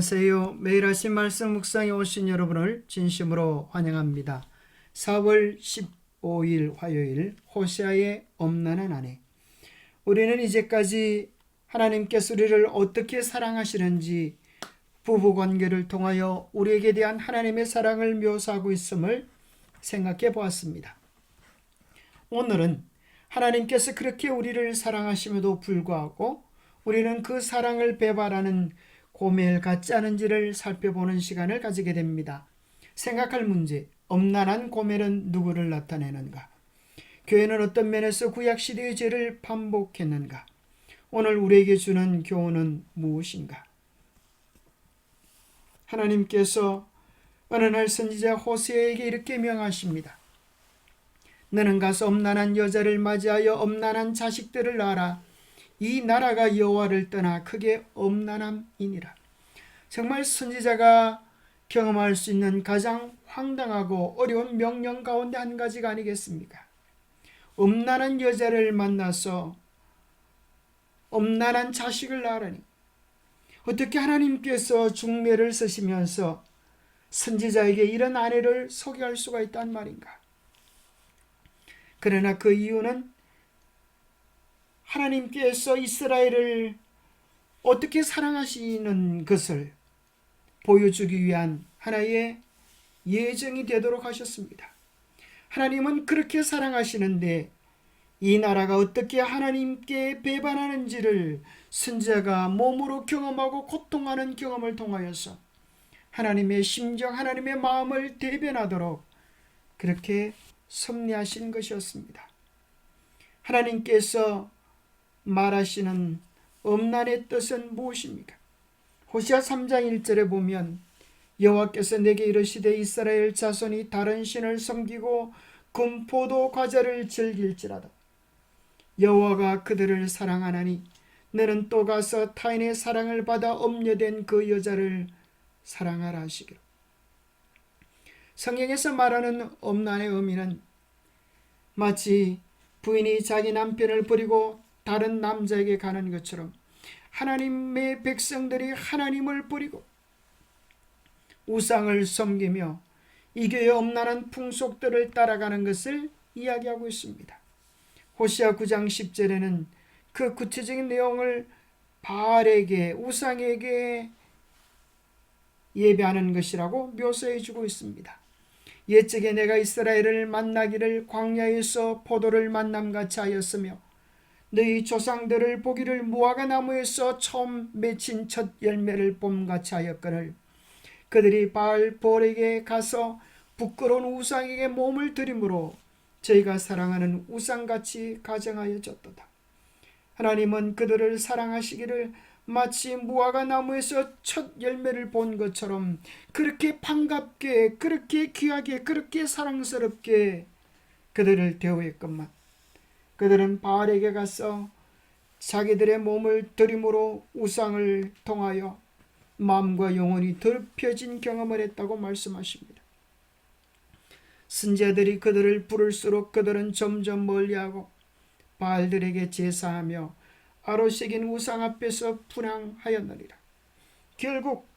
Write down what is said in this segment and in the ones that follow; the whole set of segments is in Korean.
안녕하세요. 매일 아침 말씀 묵상에 오신 여러분을 진심으로 환영합니다. 4월 15일 화요일 호시아의 엄난한 아내. 우리는 이제까지 하나님께서 우리를 어떻게 사랑하시는지 부부관계를 통하여 우리에게 대한 하나님의 사랑을 묘사하고 있음을 생각해 보았습니다. 오늘은 하나님께서 그렇게 우리를 사랑하심에도 불구하고 우리는 그 사랑을 배반하는 고멜 같지 않은지를 살펴보는 시간을 가지게 됩니다. 생각할 문제, 엄난한 고멜은 누구를 나타내는가? 교회는 어떤 면에서 구약시대의 죄를 반복했는가? 오늘 우리에게 주는 교훈은 무엇인가? 하나님께서 어느 날 선지자 호세에게 이렇게 명하십니다. 너는 가서 엄난한 여자를 맞이하여 엄난한 자식들을 낳아라. 이 나라가 여호와를 떠나 크게 엄난함이니라. 정말 선지자가 경험할 수 있는 가장 황당하고 어려운 명령 가운데 한 가지가 아니겠습니까? 엄난한 여자를 만나서 엄난한 자식을 낳으라니. 어떻게 하나님께서 중매를 쓰시면서 선지자에게 이런 아내를 소개할 수가 있단 말인가? 그러나 그 이유는 하나님께서 이스라엘을 어떻게 사랑하시는 것을 보여주기 위한 하나의 예정이 되도록 하셨습니다. 하나님은 그렇게 사랑하시는데 이 나라가 어떻게 하나님께 배반하는지를 선지자가 몸으로 경험하고 고통하는 경험을 통하여서 하나님의 심정, 하나님의 마음을 대변하도록 그렇게 섭리하신 것이었습니다. 하나님께서 말하시는 엄난의 뜻은 무엇입니까? 호시아 3장 1절에 보면 여호와께서 내게 이르시되 이스라엘 자손이 다른 신을 섬기고 금포도 과자를 즐길지라도 여호와가 그들을 사랑하나니 너는 또 가서 타인의 사랑을 받아 업녀된 그 여자를 사랑하라 하시기로. 성경에서 말하는 엄난의 의미는 마치 부인이 자기 남편을 버리고 다른 남자에게 가는 것처럼 하나님의 백성들이 하나님을 버리고 우상을 섬기며 이 교회의 엄난한 풍속들을 따라가는 것을 이야기하고 있습니다. 호시아 9장 10절에는 그 구체적인 내용을 바알에게, 우상에게 예배하는 것이라고 묘사해 주고 있습니다. 옛적에 내가 이스라엘을 만나기를 광야에서 포도를 만남같이 하였으며 너희 조상들을 보기를 무화과 나무에서 처음 맺힌 첫 열매를 봄같이 하였거늘 그들이 바알볼에게 가서 부끄러운 우상에게 몸을 들이므로 저희가 사랑하는 우상같이 가정하여졌도다. 하나님은 그들을 사랑하시기를 마치 무화과 나무에서 첫 열매를 본 것처럼 그렇게 반갑게, 그렇게 귀하게, 그렇게 사랑스럽게 그들을 대우했건만 그들은 바알에게 가서 자기들의 몸을 들임으로 우상을 통하여 마음과 영혼이 더럽혀진 경험을 했다고 말씀하십니다. 선지자들이 그들을 부를수록 그들은 점점 멀리하고 바알들에게 제사하며 아로새긴 우상 앞에서 분향하였느니라. 결국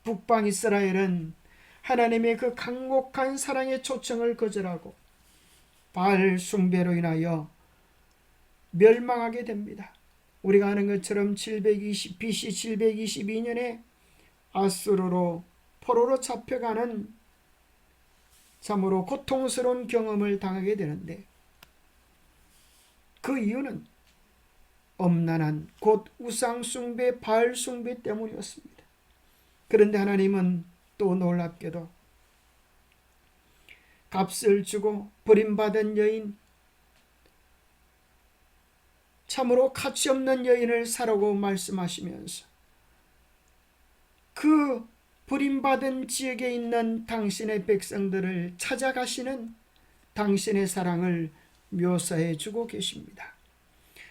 북방 이스라엘은 하나님의 그 강곡한 사랑의 초청을 거절하고 바알 숭배로 인하여 멸망하게 됩니다. 우리가 아는 것처럼 BC 722년에 아수르로 포로로 잡혀가는 참으로 고통스러운 경험을 당하게 되는데 그 이유는 엄난한 곧 우상숭배, 바알숭배 때문이었습니다. 그런데 하나님은 또 놀랍게도 값을 주고 버림받은 여인, 참으로 가치없는 여인을 사라고 말씀하시면서 그 버림받은 지역에 있는 당신의 백성들을 찾아가시는 당신의 사랑을 묘사해 주고 계십니다.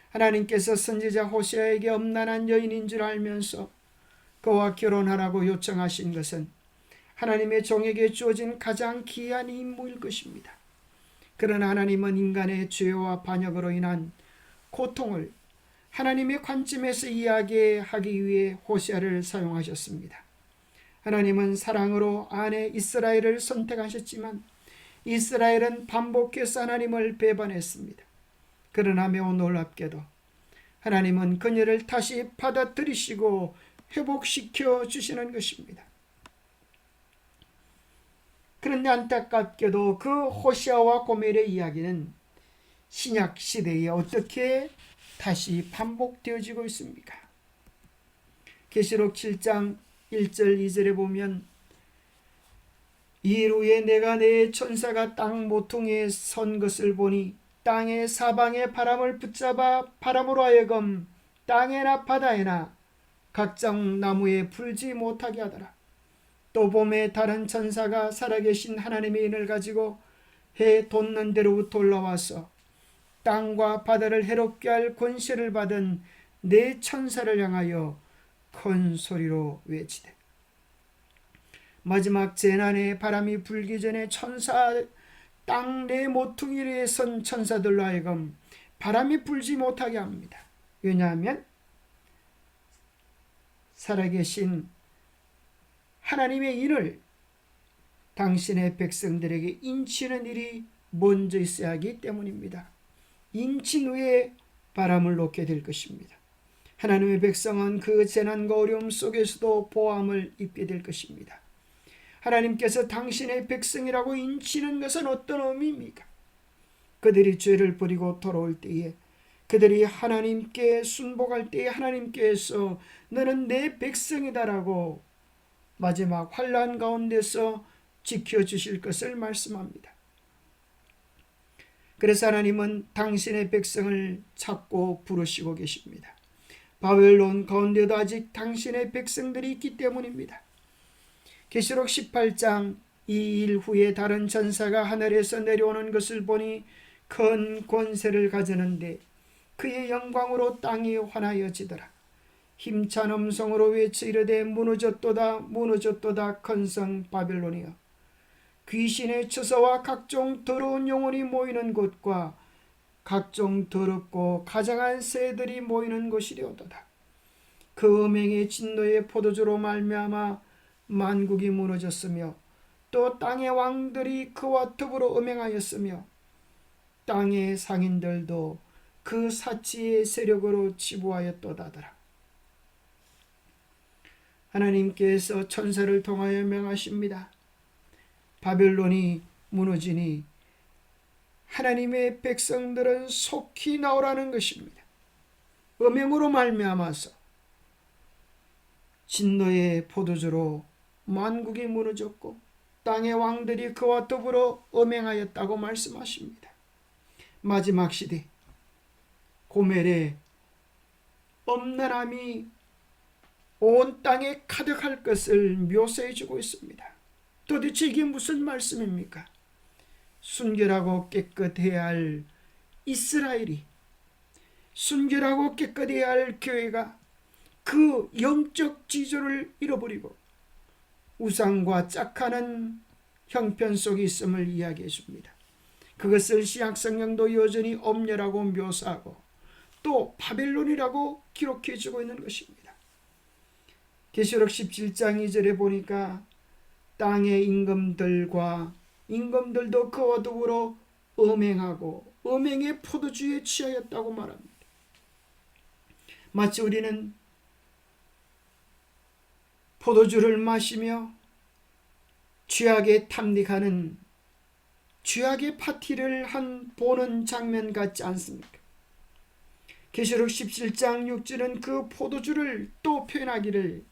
하나님께서 선지자 호시아에게 엄난한 여인인 줄 알면서 그와 결혼하라고 요청하신 것은 하나님의 종에게 주어진 가장 귀한 임무일 것입니다. 그러나 하나님은 인간의 죄와 반역으로 인한 고통을 하나님의 관점에서 이야기하기 위해 호세아를 사용하셨습니다. 하나님은 사랑으로 아내 이스라엘을 선택하셨지만 이스라엘은 반복해서 하나님을 배반했습니다. 그러나 매우 놀랍게도 하나님은 그녀를 다시 받아들이시고 회복시켜 주시는 것입니다. 그런데 안타깝게도 그 호시아와 고멜의 이야기는 신약 시대에 어떻게 다시 반복되어지고 있습니까? 계시록 7장 1절 2절에 보면 이일 후에 내가 내 천사가 땅 모퉁이에 선 것을 보니 땅의 사방에 바람을 붙잡아 바람으로 하여금 땅에나 바다에나 각종 나무에 불지 못하게 하더라. 또 봄에 다른 천사가 살아계신 하나님의 인을 가지고 해 돋는 데로부터 올라와서 땅과 바다를 해롭게 할 권세를 받은 네 천사를 향하여 큰 소리로 외치되 마지막 재난의 바람이 불기 전에 천사 땅 네 모퉁이에 선 천사들로 하여금 바람이 불지 못하게 합니다. 왜냐하면 살아계신 하나님의 인을 당신의 백성들에게 인치는 일이 먼저 있어야 하기 때문입니다. 인친 후에 바람을 놓게 될 것입니다. 하나님의 백성은 그 재난과 어려움 속에서도 보함을 입게 될 것입니다. 하나님께서 당신의 백성이라고 인치는 것은 어떤 의미입니까? 그들이 죄를 버리고 돌아올 때에, 그들이 하나님께 순복할 때에 하나님께서 너는 내 백성이다라고 마지막 환난 가운데서 지켜주실 것을 말씀합니다. 그래서 하나님은 당신의 백성을 찾고 부르시고 계십니다. 바벨론 가운데도 아직 당신의 백성들이 있기 때문입니다. 계시록 18장 2일 후에 다른 전사가 하늘에서 내려오는 것을 보니 큰 권세를 가졌는데 그의 영광으로 땅이 환하여지더라. 힘찬 음성으로 외쳐 이르되 무너졌도다 무너졌도다 큰 성 바벨론이여, 귀신의 처소와 각종 더러운 영혼이 모이는 곳과 각종 더럽고 가장한 새들이 모이는 곳이려도다. 그 음행의 진노의 포도주로 말미암아 만국이 무너졌으며 또 땅의 왕들이 그와 더불어 음행하였으며 땅의 상인들도 그 사치의 세력으로 치부하였도다더라. 하나님께서 천사를 통하여 명하십니다. 바벨론이 무너지니 하나님의 백성들은 속히 나오라는 것입니다. 음행으로 말미암아서 진노의 포도주로 만국이 무너졌고 땅의 왕들이 그와 더불어 음행하였다고 말씀하십니다. 마지막 시대 고멜의 엄란함이 온 땅에 가득할 것을 묘사해 주고 있습니다. 도대체 이게 무슨 말씀입니까? 순결하고 깨끗해야 할 이스라엘이, 순결하고 깨끗해야 할 교회가 그 영적 지조를 잃어버리고 우상과 짝하는 형편 속에 있음을 이야기해 줍니다. 그것을 신약성경도 여전히 엄렬하고 묘사하고 또 바벨론이라고 기록해 주고 있는 것입니다. 계시록 17장 2절에 보니까 땅의 임금들도 그와 더불어 음행하고 음행의 포도주에 취하였다고 말합니다. 마치 우리는 포도주를 마시며 죄악에 탐닉하는 죄악의 파티를 보는 장면 같지 않습니까? 계시록 17장 6절은 그 포도주를 또 표현하기를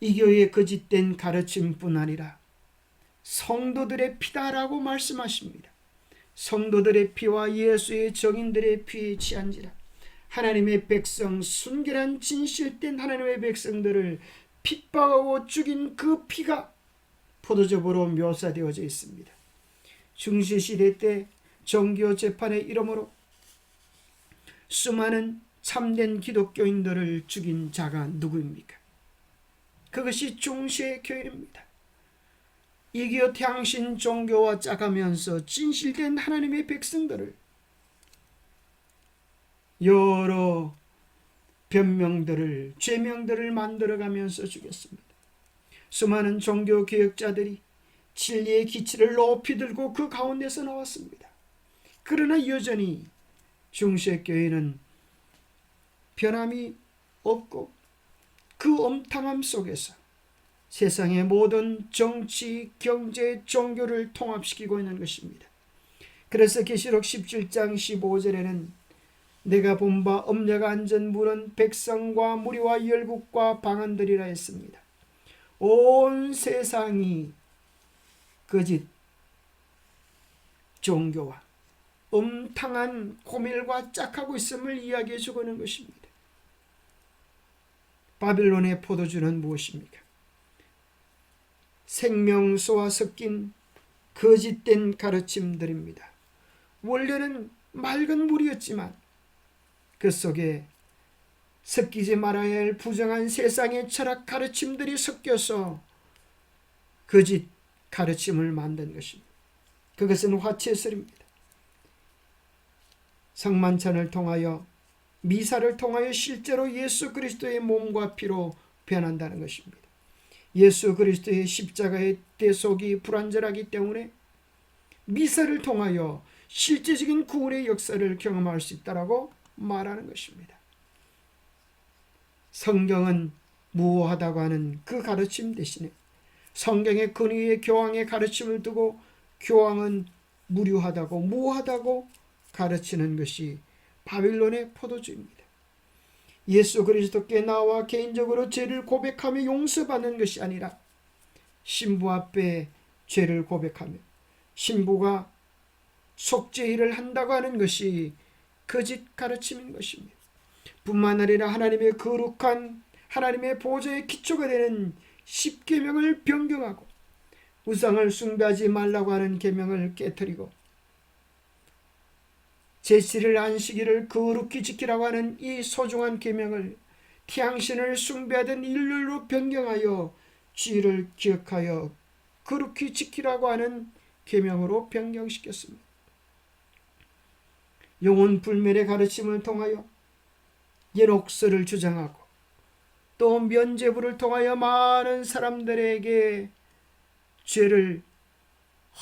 이 교회의 거짓된 가르침뿐 아니라 성도들의 피다라고 말씀하십니다. 성도들의 피와 예수의 증인들의 피에 취한지라. 하나님의 백성, 순결한 진실된 하나님의 백성들을 핍박하고 죽인 그 피가 포도즙으로 묘사되어져 있습니다. 중시시대 때 정교 재판의 이름으로 수많은 참된 기독교인들을 죽인 자가 누구입니까? 그것이 중시의 교회입니다. 이기어 태양신 종교와 짜가면서 진실된 하나님의 백성들을 여러 변명들을, 죄명들을 만들어가면서 죽였습니다. 수많은 종교 개혁자들이 진리의 기치를 높이 들고 그 가운데서 나왔습니다. 그러나 여전히 중세교회는 변함이 없고 그 엄탕함 속에서 세상의 모든 정치, 경제, 종교를 통합시키고 있는 것입니다. 그래서 계시록 17장 15절에는 내가 본 바 음녀가 앉은 물은 백성과 무리와 열국과 방언들이라 했습니다. 온 세상이 거짓 종교와 음탕한 고멜과 짝하고 있음을 이야기해 주고 있는 것입니다. 바빌론의 포도주는 무엇입니까? 생명수와 섞인 거짓된 가르침들입니다. 원래는 맑은 물이었지만 그 속에 섞이지 말아야 할 부정한 세상의 철학 가르침들이 섞여서 거짓 가르침을 만든 것입니다. 그것은 화채설입니다. 성만찬을 통하여, 미사를 통하여 실제로 예수 그리스도의 몸과 피로 변한다는 것입니다. 예수 그리스도의 십자가의 대속이 불완전하기 때문에 미사를 통하여 실제적인 구원의 역사를 경험할 수 있다라고 말하는 것입니다. 성경은 무오하다고 하는 그 가르침 대신에 성경의 근위의 교황의 가르침을 두고 교황은 무료하다고, 무오하다고 가르치는 것이 바빌론의 포도주입니다. 예수 그리스도께 나와 개인적으로 죄를 고백하며 용서받는 것이 아니라 신부 앞에 죄를 고백하며 신부가 속죄일을 한다고 하는 것이 거짓 가르침인 것입니다. 뿐만 아니라 하나님의 거룩한 하나님의 보좌의 기초가 되는 십계명을 변경하고 우상을 숭배하지 말라고 하는 계명을 깨뜨리고 제7일 안식일을 거룩히 지키라고 하는 이 소중한 계명을 태양신을 숭배하던 일요일로 변경하여 주일을 기억하여 거룩히 지키라고 하는 계명으로 변경시켰습니다. 영혼 불멸의 가르침을 통하여 연옥설을 주장하고 또 면죄부를 통하여 많은 사람들에게 죄를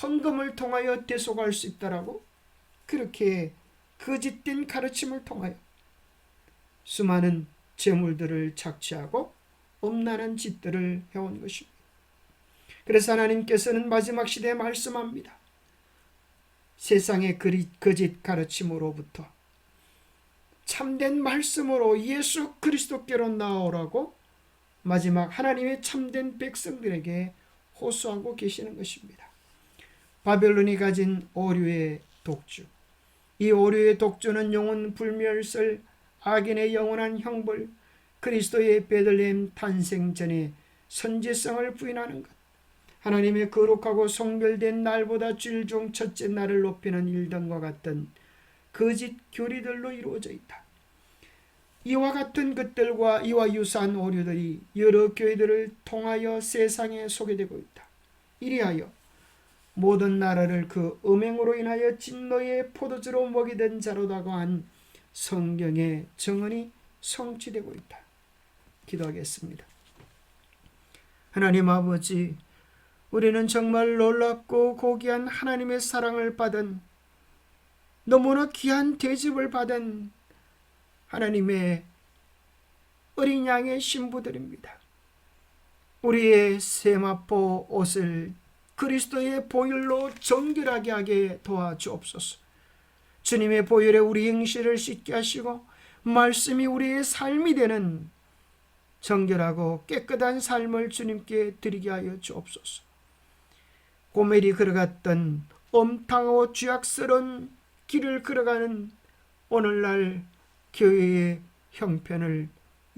헌금을 통하여 대속할 수 있다라고 그렇게 거짓된 가르침을 통하여 수많은 재물들을 착취하고 엄란한 짓들을 해온 것입니다. 그래서 하나님께서는 마지막 시대에 말씀합니다. 세상의 거짓 가르침으로부터 참된 말씀으로 예수 그리스도께로 나오라고 마지막 하나님의 참된 백성들에게 호소하고 계시는 것입니다. 바벨론이 가진 오류의 독주, 이 오류의 독주는 영혼 불멸설, 악인의 영원한 형벌, 그리스도의 베들레헴 탄생 전에 선지성을 부인하는 것, 하나님의 거룩하고 성별된 날보다 주일 중 첫째 날을 높이는 일 등과 같은 거짓 교리들로 이루어져 있다. 이와 같은 것들과 이와 유사한 오류들이 여러 교회들을 통하여 세상에 소개되고 있다. 이리하여 모든 나라를 그 음행으로 인하여 진노의 포도주로 먹이던 자로다고 한 성경의 정언이 성취되고 있다. 기도하겠습니다. 하나님 아버지, 우리는 정말 놀랍고 고귀한 하나님의 사랑을 받은, 너무나 귀한 대접을 받은 하나님의 어린 양의 신부들입니다. 우리의 세마포 옷을 그리스도의 보혈로 정결하게 하게 도와주옵소서. 주님의 보혈에 우리 행실을 씻게 하시고 말씀이 우리의 삶이 되는 정결하고 깨끗한 삶을 주님께 드리게 하여 주옵소서. 고멜이 걸어갔던 엄탕하고 죄악스러운 길을 걸어가는 오늘날 교회의 형편을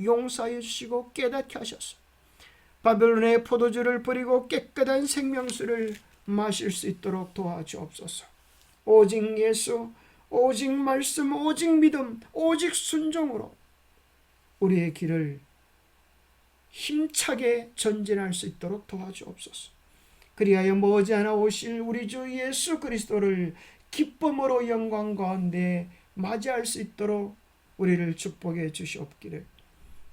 용서해 주시고 깨닫게 하셔서 바벨론의 포도주를 버리고 깨끗한 생명수를 마실 수 있도록 도와주옵소서. 오직 예수, 오직 말씀, 오직 믿음, 오직 순종으로 우리의 길을 힘차게 전진할 수 있도록 도와주옵소서. 그리하여 머지않아 오실 우리 주 예수 그리스도를 기쁨으로 영광 가운데 맞이할 수 있도록 우리를 축복해 주시옵기를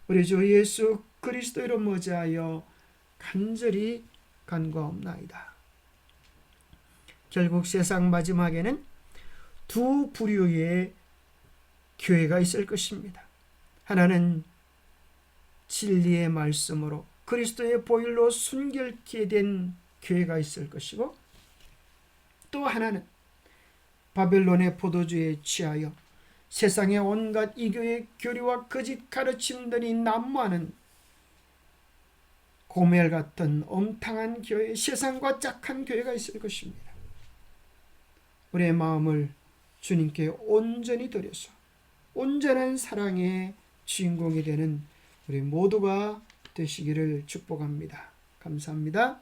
우리 주 예수 그리스도로 머지하여 간절히 간구하옵나이다. 결국 세상 마지막에는 두 부류의 교회가 있을 것입니다. 하나는 진리의 말씀으로 그리스도의 보혈로 순결케 된 교회가 있을 것이고, 또 하나는 바벨론의 포도주에 취하여 세상의 온갖 이교의 교리와 거짓 가르침들이 난무하는 고멜 같은 엄탕한 교회, 세상과 짝한 교회가 있을 것입니다. 우리의 마음을 주님께 온전히 드려서 온전한 사랑의 주인공이 되는 우리 모두가 되시기를 축복합니다. 감사합니다.